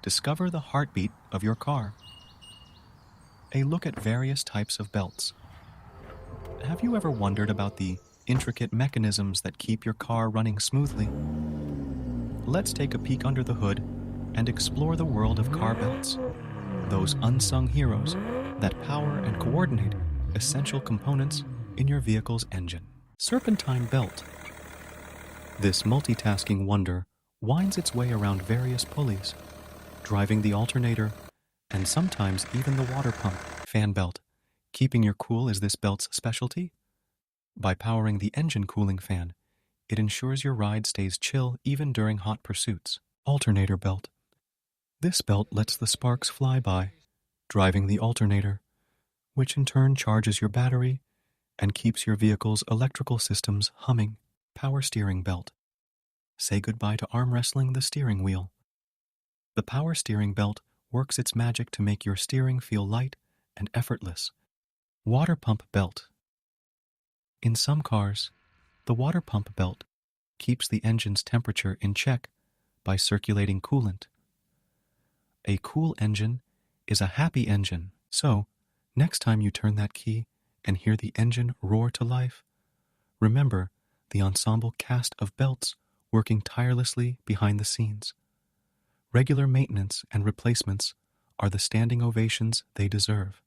Discover the heartbeat of your car. A look at various types of belts. Have you ever wondered about the intricate mechanisms that keep your car running smoothly? Let's take a peek under the hood and explore the world of car belts, those unsung heroes that power and coordinate essential components in your vehicle's engine. Serpentine belt. This multitasking wonder winds its way around various pulleys, driving the alternator and sometimes even the water pump. Fan belt. Keeping your cool is this belt's specialty? By powering the engine cooling fan, it ensures your ride stays chill even during hot pursuits. Alternator belt. This belt lets the sparks fly by, driving the alternator, which in turn charges your battery and keeps your vehicle's electrical systems humming. Power steering belt. Say goodbye to arm wrestling the steering wheel. The power steering belt works its magic to make your steering feel light and effortless. Water pump belt. In some cars, the water pump belt keeps the engine's temperature in check by circulating coolant. A cool engine is a happy engine, so next time you turn that key and hear the engine roar to life, remember the ensemble cast of belts working tirelessly behind the scenes. Regular maintenance and replacements are the standing ovations they deserve.